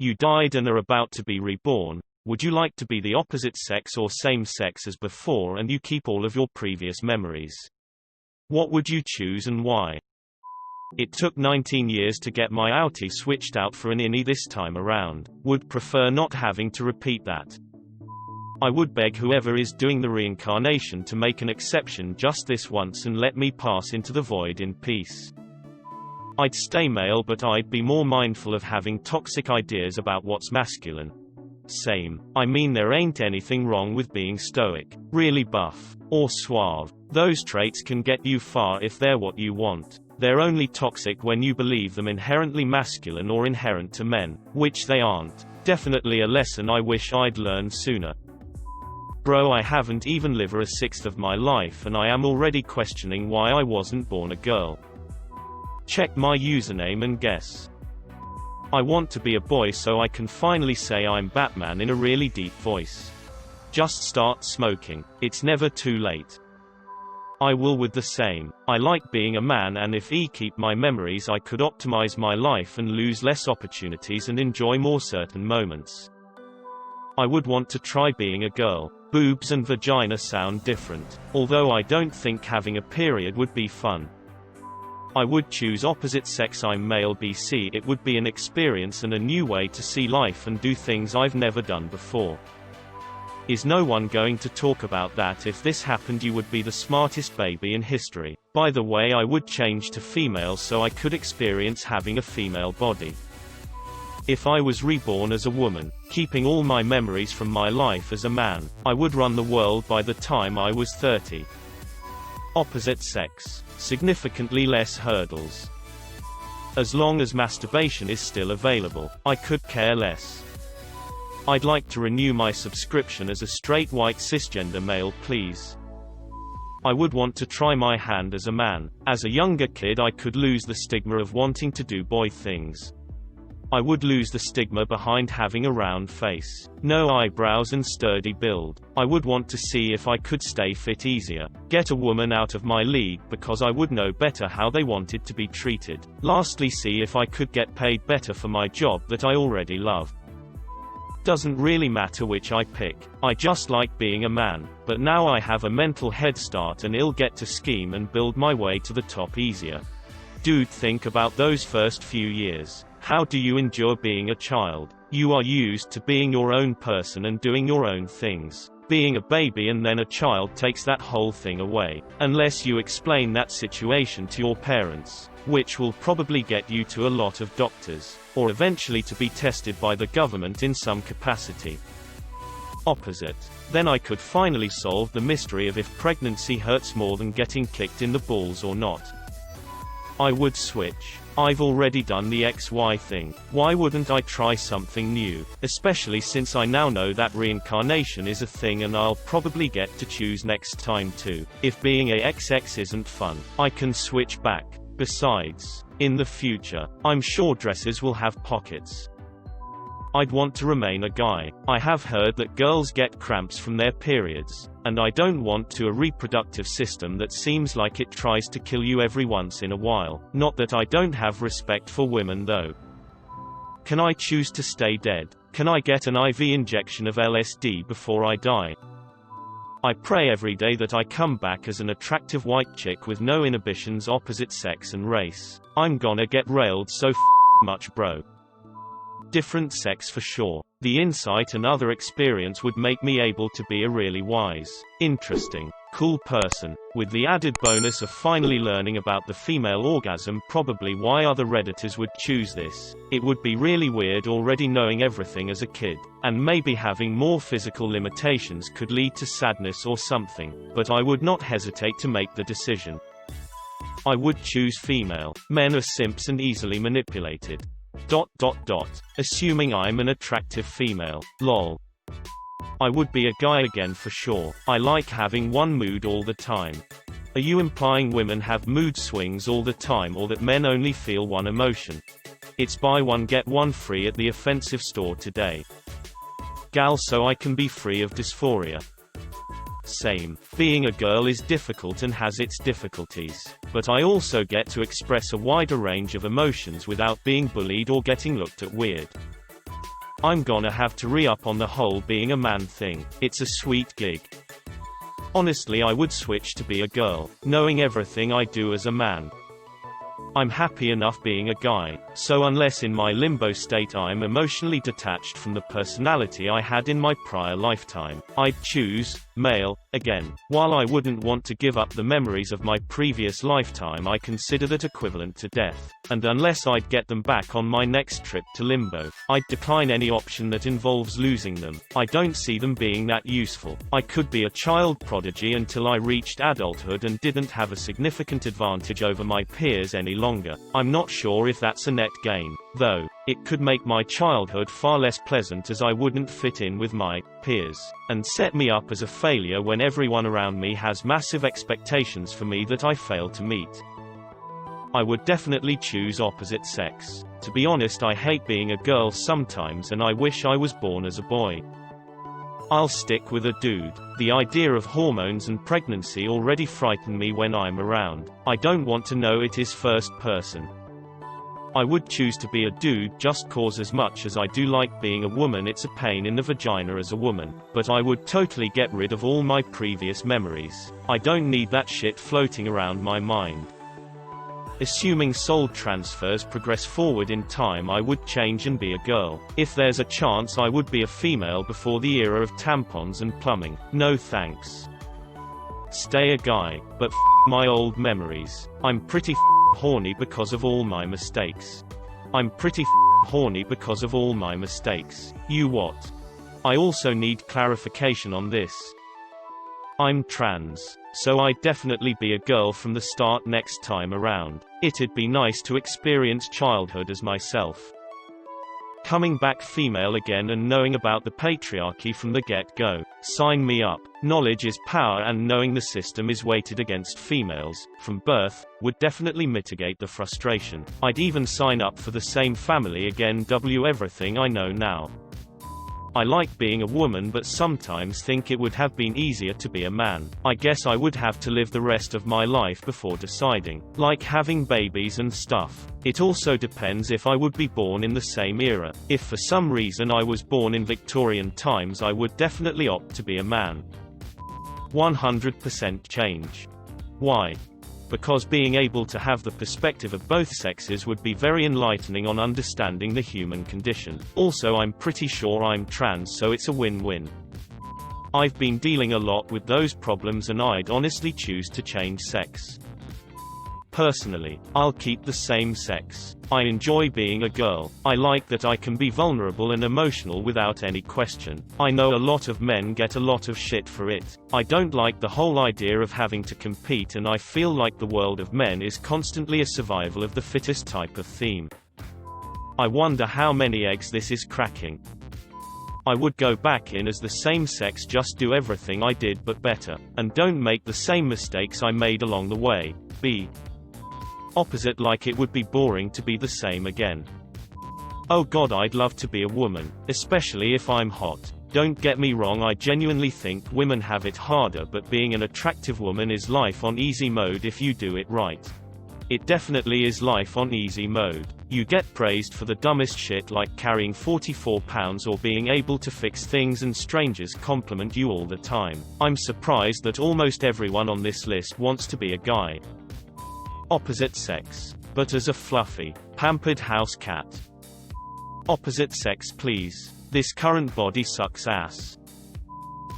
You died and are about to be reborn. Would you like to be the opposite sex or same sex as before and you keep all of your previous memories? What would you choose and why? It took 19 years to get my outie switched out for an innie this time around. Would prefer not having to repeat that. I would beg whoever is doing the reincarnation to make an exception just this once and let me pass into the void in peace. I'd stay male, but I'd be more mindful of having toxic ideas about what's masculine. Same. I mean, there ain't anything wrong with being stoic, really buff, or suave. Those traits can get you far if they're what you want. They're only toxic when you believe them inherently masculine or inherent to men, which they aren't. Definitely a lesson I wish I'd learned sooner. Bro, I haven't even lived a sixth of my life and I am already questioning why I wasn't born a girl. Check my username and guess. I want to be a boy so I can finally say I'm Batman in a really deep voice. Just start smoking. It's never too late. I will with the same. I like being a man, and if I keep my memories I could optimize my life and lose less opportunities and enjoy more certain moments. I would want to try being a girl. Boobs and vagina sound different, although I don't think having a period would be fun. I would choose opposite sex. I'm male BC. It would be an experience and a new way to see life and do things I've never done before. Is no one going to talk about that? If this happened, you would be the smartest baby in history. By the way, I would change to female so I could experience having a female body. If I was reborn as a woman, keeping all my memories from my life as a man, I would run the world by the time I was 30. Opposite sex. Significantly less hurdles. As long as masturbation is still available, I could care less. I'd like to renew my subscription as a straight white cisgender male, please. I would want to try my hand as a man. As a younger kid I could lose the stigma of wanting to do boy things. I would lose the stigma behind having a round face, no eyebrows and sturdy build. I would want to see if I could stay fit easier. Get a woman out of my league because I would know better how they wanted to be treated. Lastly, see if I could get paid better for my job that I already love. Doesn't really matter which I pick. I just like being a man, but now I have a mental head start and I'll get to scheme and build my way to the top easier. Dude, think about those first few years. How do you endure being a child? You are used to being your own person and doing your own things. Being a baby and then a child takes that whole thing away. Unless you explain that situation to your parents, which will probably get you to a lot of doctors, or eventually to be tested by the government in some capacity. Opposite. Then I could finally solve the mystery of if pregnancy hurts more than getting kicked in the balls or not. I would switch. I've already done the XY thing. Why wouldn't I try something new? Especially since I now know that reincarnation is a thing and I'll probably get to choose next time too. If being a XX isn't fun, I can switch back. Besides, in the future, I'm sure dresses will have pockets. I'd want to remain a guy. I have heard that girls get cramps from their periods, and I don't want to a reproductive system that seems like it tries to kill you every once in a while. Not that I don't have respect for women though. Can I choose to stay dead? Can I get an IV injection of LSD before I die? I pray every day that I come back as an attractive white chick with no inhibitions, opposite sex and race. I'm gonna get railed so much, bro. Different sex for sure. The insight and other experience would make me able to be a really wise, interesting, cool person, with the added bonus of finally learning about the female orgasm. Probably why other Redditors would choose this. It would be really weird already knowing everything as a kid, and maybe having more physical limitations could lead to sadness or something, but I would not hesitate to make the decision. I would choose female. Men are simps and easily manipulated. ... Assuming I'm an attractive female. Lol. I would be a guy again for sure. I like having one mood all the time. Are you implying women have mood swings all the time, or that men only feel one emotion? It's buy one get one free at the offensive store today. Gal, so I can be free of dysphoria. Same. Being a girl is difficult and has its difficulties, but I also get to express a wider range of emotions without being bullied or getting looked at weird. I'm gonna have to re-up on the whole being a man thing. It's a sweet gig. Honestly, I would switch to be a girl, knowing everything I do as a man. I'm happy enough being a guy, so unless in my limbo state I'm emotionally detached from the personality I had in my prior lifetime, I'd choose male again. While I wouldn't want to give up the memories of my previous lifetime, I consider that equivalent to death, and unless I'd get them back on my next trip to limbo, I'd decline any option that involves losing them. I don't see them being that useful. I could be a child prodigy until I reached adulthood and didn't have a significant advantage over my peers any longer. I'm not sure if that's a net gain, though. It could make my childhood far less pleasant, as I wouldn't fit in with my peers, and set me up as a failure when everyone around me has massive expectations for me that I fail to meet. I would definitely choose opposite sex. To be honest, I hate being a girl sometimes and I wish I was born as a boy. I'll stick with a dude. The idea of hormones and pregnancy already frighten me when I'm around. I don't want to know it is first person. I would choose to be a dude just cause as much as I do like being a woman, it's a pain in the vagina as a woman, but I would totally get rid of all my previous memories. I don't need that shit floating around my mind. Assuming soul transfers progress forward in time, I would change and be a girl. If there's a chance, I would be a female before the era of tampons and plumbing. No thanks. Stay a guy, but my old memories. I'm pretty horny because of all my mistakes. I'm pretty horny because of all my mistakes. You what? I also need clarification on this. I'm trans, so I'd definitely be a girl from the start next time around. It'd be nice to experience childhood as myself. Coming back female again and knowing about the patriarchy from the get-go. Sign me up. Knowledge is power, and knowing the system is weighted against females from birth would definitely mitigate the frustration. I'd even sign up for the same family again. Everything I know now. I like being a woman, but sometimes think it would have been easier to be a man. I guess I would have to live the rest of my life before deciding. Like having babies and stuff. It also depends if I would be born in the same era. If for some reason I was born in Victorian times, I would definitely opt to be a man. 100% change. Why? Because being able to have the perspective of both sexes would be very enlightening on understanding the human condition. Also, I'm pretty sure I'm trans, so it's a win-win. I've been dealing a lot with those problems and I'd honestly choose to change sex. Personally, I'll keep the same sex. I enjoy being a girl. I like that I can be vulnerable and emotional without any question. I know a lot of men get a lot of shit for it. I don't like the whole idea of having to compete, and I feel like the world of men is constantly a survival of the fittest type of theme. I wonder how many eggs this is cracking. I would go back in as the same sex, just do everything I did but better, and don't make the same mistakes I made along the way. Be opposite, like it would be boring to be the same again. Oh god, I'd love to be a woman, especially if I'm hot. Don't get me wrong, I genuinely think women have it harder, but being an attractive woman is life on easy mode if you do it right. It definitely is life on easy mode. You get praised for the dumbest shit like carrying 44 pounds or being able to fix things, and strangers compliment you all the time. I'm surprised that almost everyone on this list wants to be a guy. Opposite sex, but as a fluffy, pampered house cat. Opposite sex, please. This current body sucks ass.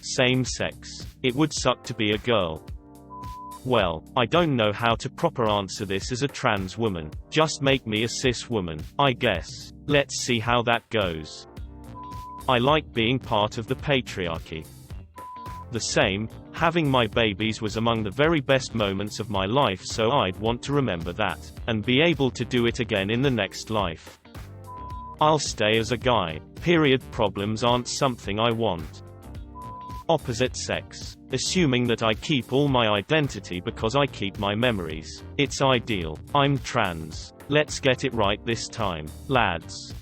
Same sex. It would suck to be a girl. Well, I don't know how to proper answer this as a trans woman. Just make me a cis woman, I guess. Let's see how that goes. I like being part of the patriarchy. The same, having my babies was among the very best moments of my life, so I'd want to remember that, and be able to do it again in the next life. I'll stay as a guy. Period. Problems aren't something I want. Opposite sex. Assuming that I keep all my identity because I keep my memories. It's ideal. I'm trans. Let's get it right this time, lads.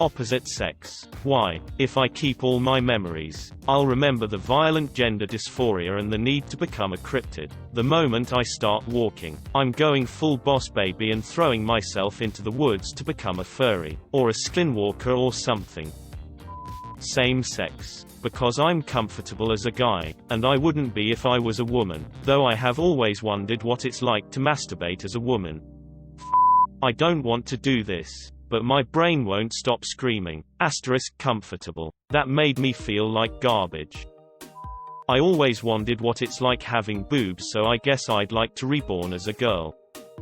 Opposite sex. Why? If I keep all my memories, I'll remember the violent gender dysphoria and the need to become a cryptid. The moment I start walking, I'm going full boss baby and throwing myself into the woods to become a furry, or a skinwalker or something. Same sex. Because I'm comfortable as a guy, and I wouldn't be if I was a woman, though I have always wondered what it's like to masturbate as a woman. I don't want to do this, but my brain won't stop screaming. Comfortable. That made me feel like garbage. I always wondered what it's like having boobs, so I guess I'd like to reborn as a girl.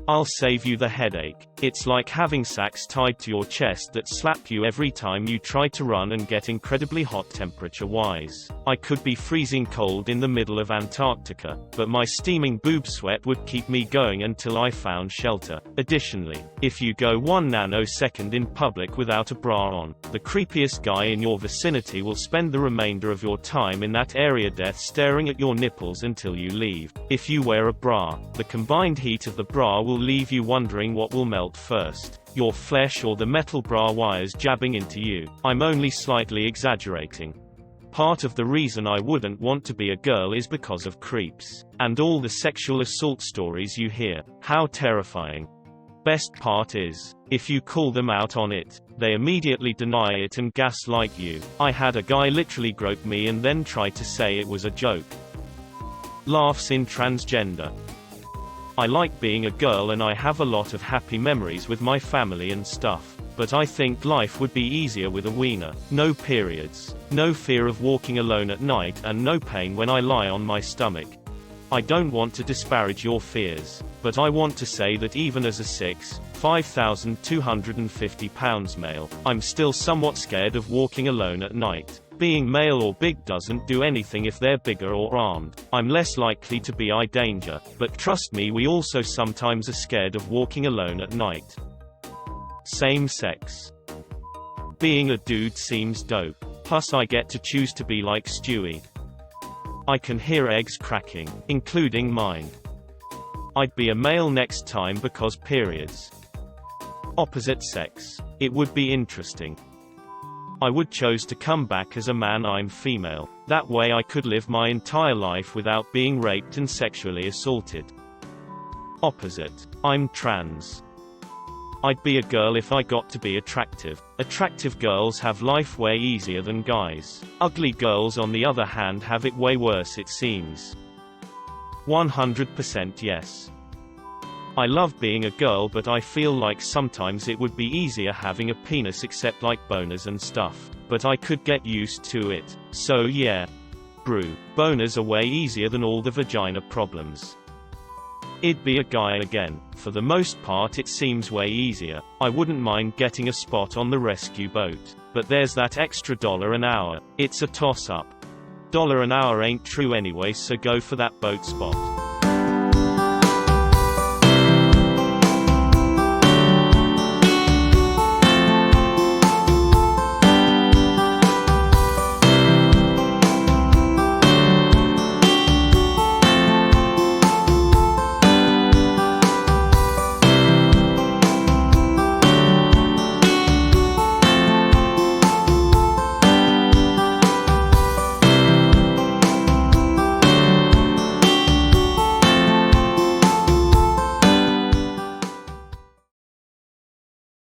I'll save you the headache. It's like having sacks tied to your chest that slap you every time you try to run and get incredibly hot temperature-wise. I could be freezing cold in the middle of Antarctica, but my steaming boob sweat would keep me going until I found shelter. Additionally, if you go 1 nanosecond in public without a bra on, the creepiest guy in your vicinity will spend the remainder of your time in that area death staring at your nipples until you leave. If you wear a bra, the combined heat of the bra will leave you wondering what will melt first, your flesh or the metal bra wires jabbing into you. I'm only slightly exaggerating. Part of the reason I wouldn't want to be a girl is because of creeps. And all the sexual assault stories you hear. How terrifying. Best part is, if you call them out on it, they immediately deny it and gaslight you. I had a guy literally grope me and then try to say it was a joke. Laughs in transgender. I like being a girl and I have a lot of happy memories with my family and stuff, but I think life would be easier with a wiener. No periods, no fear of walking alone at night, and no pain when I lie on my stomach. I don't want to disparage your fears, but I want to say that even as a 5,250 pounds male, I'm still somewhat scared of walking alone at night. Being male or big doesn't do anything if they're bigger or armed. I'm less likely to be in danger, but trust me, we also sometimes are scared of walking alone at night. Same sex. Being a dude seems dope. Plus I get to choose to be like Stewie. I can hear eggs cracking, including mine. I'd be a male next time because periods. Opposite sex. It would be interesting. I would choose to come back as a man. I'm female. That way I could live my entire life without being raped and sexually assaulted. Opposite. I'm trans. I'd be a girl if I got to be attractive. Attractive girls have life way easier than guys. Ugly girls on the other hand have it way worse, it seems. 100% yes. I love being a girl, but I feel like sometimes it would be easier having a penis, except like boners and stuff. But I could get used to it. So yeah. Brew. Boners are way easier than all the vagina problems. It'd be a guy again. For the most part it seems way easier. I wouldn't mind getting a spot on the rescue boat. But there's that extra $1 an hour. It's a toss-up. $1 an hour ain't true anyway, so go for that boat spot.